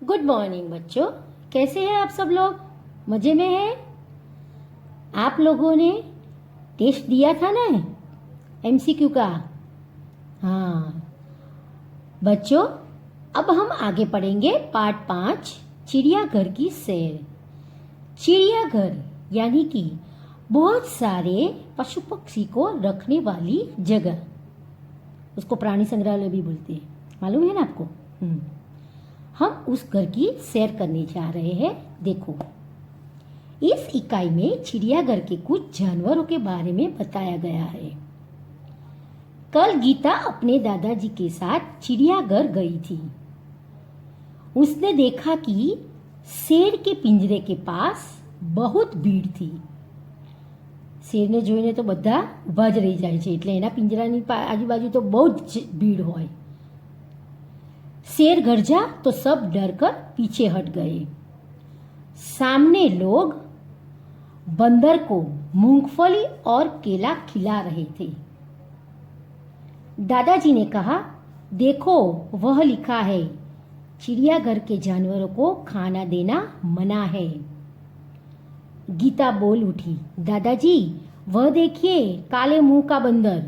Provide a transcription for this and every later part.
Good morning बच्चों। कैसे हैं आप सब लोग? मज़े में हैं? आप लोगों ने टेस्ट दिया था ना एमसीक्यू का? हाँ बच्चों, अब हम आगे पढ़ेंगे पार्ट 5 चिड़ियाघर की सैर। चिड़ियाघर यानी कि बहुत सारे पशु पक्षी को रखने वाली जगह, उसको प्राणी संग्रहालय भी बोलते हैं, मालूम है ना आपको? हम उस घर की सैर करने जा रहे हैं। देखो, इस इकाई में चिड़ियाघर के कुछ जानवरों के बारे में बताया गया है। कल गीता अपने दादाजी के साथ चिड़ियाघर गई थी। उसने देखा कि शेर के पिंजरे के पास बहुत भीड़ थी। શેરને જોઈને તો બધા ઊભા જ રહી જાય છે, એટલે એના પિંજરાની આજુબાજુ તો બહુ જ ભીડ હોય। शेर गरजा तो सब डरकर पीछे हट गए। सामने लोग बंदर को मूंगफली और केला खिला रहे थे। दादाजी ने कहा, देखो वह लिखा है, चिड़ियाघर के जानवरों को खाना देना मना है। गीता बोल उठी, दादाजी वह देखिए काले मुंह का बंदर।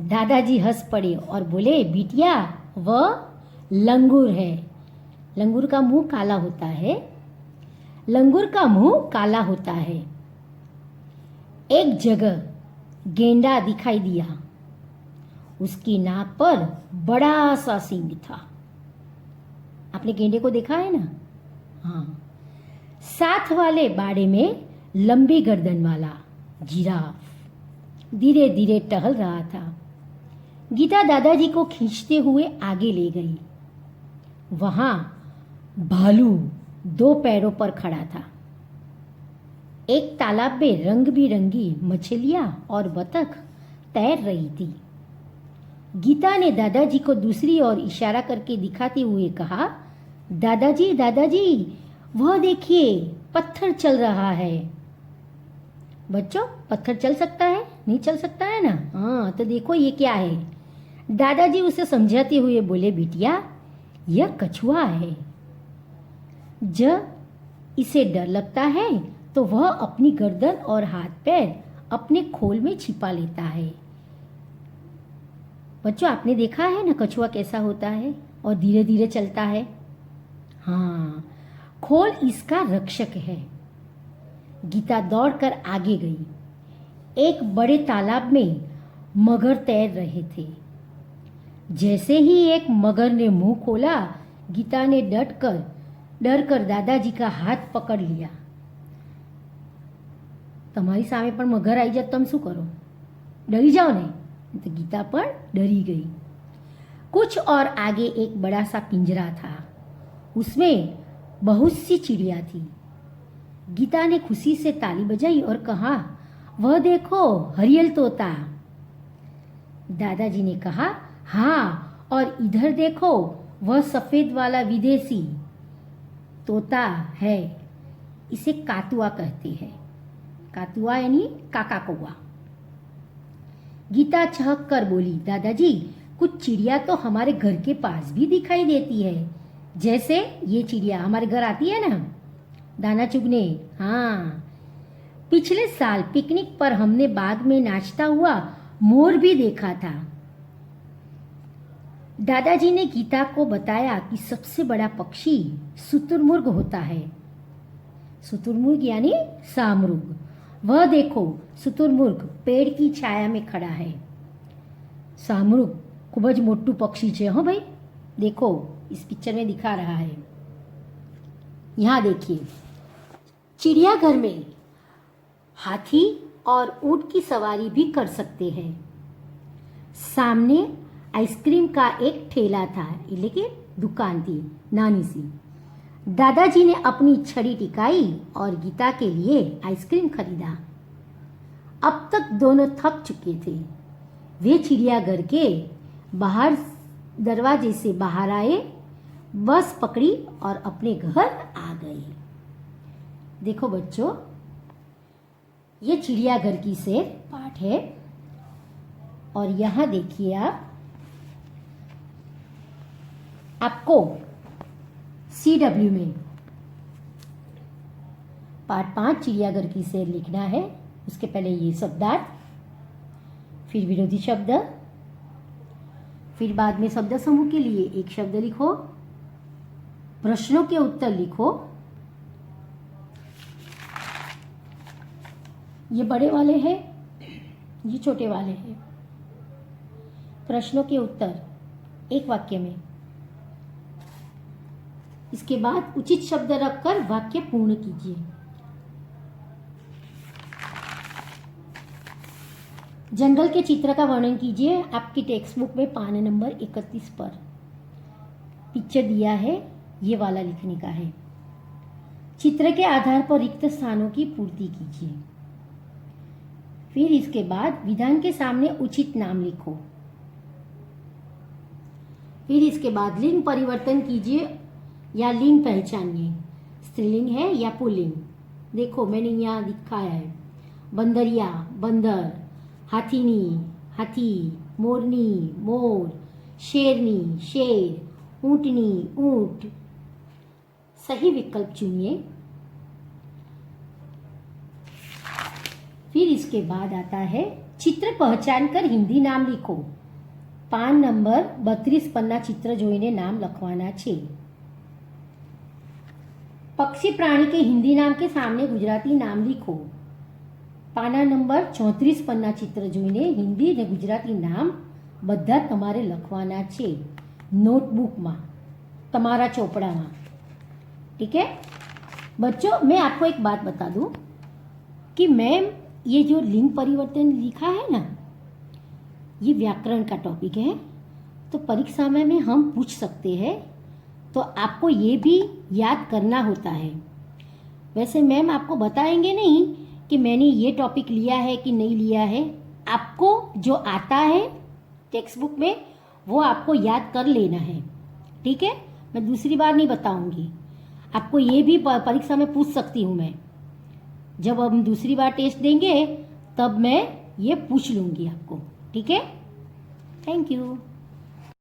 दादाजी हंस पड़े और बोले, बिटिया वह लंगूर है। लंगूर का मुंह काला होता है। लंगूर का मुंह काला होता है। एक जगह गेंडा दिखाई दिया। उसकी नाक पर बड़ा सा सींग था। आपने गेंडे को देखा है ना? हाँ। साथ वाले बाड़े में लंबी गर्दन वाला जिराफ धीरे धीरे टहल रहा था। गीता दादाजी को खींचते हुए आगे ले गई। वहां भालू 2 पैरों पर खड़ा था। एक तालाब में रंग बिरंगी मछलियां और बतख तैर रही थी। गीता ने दादाजी को दूसरी ओर इशारा करके दिखाते हुए कहा, दादाजी दादाजी वह देखिए पत्थर चल रहा है। बच्चों, पत्थर चल सकता है? नहीं चल सकता है ना? हाँ, तो देखो ये क्या है। दादाजी उसे समझाते हुए बोले, बिटिया यह कछुआ है। जब इसे डर लगता है तो वह अपनी गर्दन और हाथ पैर अपने खोल में छिपा लेता है। बच्चों, आपने देखा है ना कछुआ कैसा होता है और धीरे धीरे चलता है? हाँ, खोल इसका रक्षक है। गीता दौड़कर आगे गई। एक बड़े तालाब में मगर तैर रहे थे। जैसे ही एक मगर ने मुंह खोला, गीता ने डरकर दादाजी का हाथ पकड़ लिया। તમારી સામે પણ મગર આવી જાય તમે શું करो? डरी जाओ ने? तो गीता पर डरी गई। कुछ और आगे एक बड़ा सा पिंजरा था। उसमें बहुत सी चिड़िया थी। गीता ने खुशी से ताली बजाई और कहा, वह देखो हरियल तोता। दादाजी ने कहा, हाँ, और इधर देखो वह सफेद वाला विदेशी तोता है। इसे कातुआ कहते हैं। कातुआ यानी काका कौआ। गीता चहक कर बोली, दादाजी कुछ चिड़िया तो हमारे घर के पास भी दिखाई देती है। जैसे ये चिड़िया हमारे घर आती है ना, दाना चुगने। हाँ, पिछले साल पिकनिक पर हमने बाग में नाचता हुआ मोर भी देखा था। दादाजी ने गीता को बताया कि सबसे बड़ा पक्षी शुतुरमुर्ग होता है। शुतुरमुर्ग यानी शाहमृग। वह देखो शुतुरमुर्ग पेड़ की छाया में खड़ा है। शाहमृग खूब ज मोटू पक्षी है। हाँ भाई, देखो इस पिक्चर में दिखा रहा है। यहाँ देखिए, चिड़ियाघर में हाथी और ऊंट की सवारी भी कर सकते हैं। सामने आइसक्रीम का एक ठेला था, એટલે કે दुकान थी नानी सी। दादाजी ने अपनी छड़ी टिकाई और गीता के लिए आइसक्रीम खरीदा। अब तक दोनों थक चुके थे। वे चिड़ियाघर के बाहर दरवाजे से बाहर आए, बस पकड़ी और अपने घर आ गए। देखो बच्चों, ये चिड़ियाघर की सैर पाठ है। और यहाँ देखिए, आपको CW में। पाठ 5 चिड़ियाघर की सैर लिखना है। उसके पहले ये शब्दार्थ, फिर विरोधी शब्द, फिर बाद में शब्द समूह के लिए एक शब्द लिखो, प्रश्नों के उत्तर लिखो। ये बड़े वाले हैं, ये छोटे वाले हैं। प्रश्नों के उत्तर एक वाक्य में। इसके बाद उचित शब्द रखकर वाक्य पूर्ण कीजिए। जंगल के चित्र का वर्णन कीजिए। आपकी टेक्स्ट बुक में पाना नंबर 31 पर पिक्चर दिया है, ये वाला लिखने का है। चित्र के आधार पर रिक्त स्थानों की पूर्ति कीजिए। फिर इसके बाद विधान के सामने उचित नाम लिखो। फिर इसके बाद लिंग परिवर्तन कीजिए या लिंग पहचानिए, स्त्रीलिंग है या पुल्लिंग। देखो मैंने यहाँ दिखाया है, बंदरिया बंदर, हाथीनी हाथी, मोरनी मोर, शेरनी शेर, ऊंटनी ऊंट। सही विकल्प चुनिए। फिर इसके बाद आता है चित्र पहचान कर हिंदी नाम लिखो। पान नंबर 32 પન્ના चित्र જોઈને नाम લખવાના છે। पक्षी प्राणी के हिंदी नाम के सामने गुजराती नाम लिखो। पाना नंबर 34 પન્ના चित्र જોઈને हिंदी ने गुजराती नाम બધા તમારે લખવાના છે नोटबुक में, તમારા ચોપડા में। ठीक है बच्चों, मैं आपको एक बात बता दूं कि मैम ये जो लिंग परिवर्तन लिखा है ना, ये व्याकरण का टॉपिक है, तो परीक्षा में हम पूछ सकते हैं, तो आपको ये भी याद करना होता है। वैसे मैम आपको बताएंगे नहीं कि मैंने ये टॉपिक लिया है कि नहीं लिया है। आपको जो आता है टेक्स्ट बुक में वो आपको याद कर लेना है। ठीक है, मैं दूसरी बार नहीं बताऊंगी। आपको ये भी परीक्षा में पूछ सकती हूँ मैं। जब हम दूसरी बार टेस्ट देंगे तब मैं ये पूछ लूँगी आपको। ठीक है, थैंक यू।